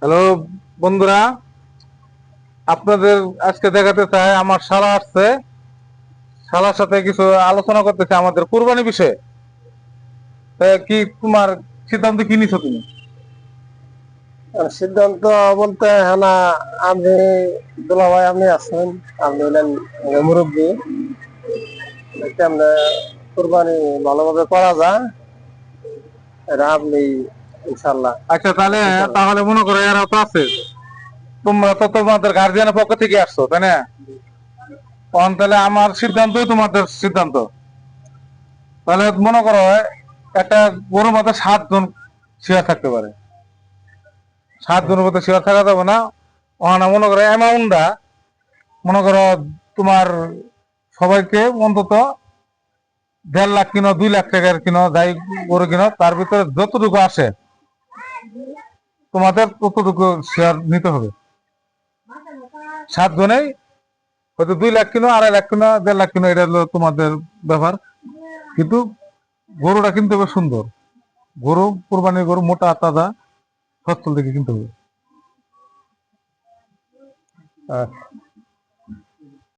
Hello বন্ধুরা, আপনাদের আজকে দেখাতে চাই আমার শালা আসছে। শালার সাথে কিছু আলোচনা করতেছে আমাদের কুরবানি বিষয়ে। তা কি তোমার সিদ্ধান্ত কি নিছো তুমি? সিদ্ধান্ত বলতে হ্যাঁ না, আমি দুলাভাই আপনি আছেন, আপনি হলেন মুরব্বী, কেমনে কোরবানি ভালোভাবে করা যায় এটা আপনি ইনশাল্লাহ আচ্ছা, তাহলে কি করবেন। তাহলে মনে করো এরা তো আছে, তোমরা তো তোমাদের গার্জিয়ানের পক্ষ থেকে আসছো, তাই না? তখন তাহলে আমার সিদ্ধান্তই তোমাদের সিদ্ধান্ত। তাহলে মনে করো একটা গরুর মধ্যে 7 জন শেয়ার থাকতে পারে। 7 জনের মধ্যে শেয়ার থাকা যাবে না। ওখানে মনে করো অ্যামাউন্টটা, মনে করো তোমার সবাইকে অন্তত 1.5 লাখ কিনো, 2 লাখ টাকার কিনো, যাই গরু কিনো, তার ভিতরে যতটুকু আসে তোমাদের ততটুকু শেয়ার নিতে হবে। 7 জনেই হয়তো 2 লাখ কিনো, 2.5 লাখ কিনো, 1.5 লাখ কিনো, এটা হলো তোমাদের ব্যাপার। কিন্তু গরুটা কিনতে হবে সুন্দর। গরু, কোরবানির গরু মোটা তাজা সচ্ছল দেখে কিনতে হবে।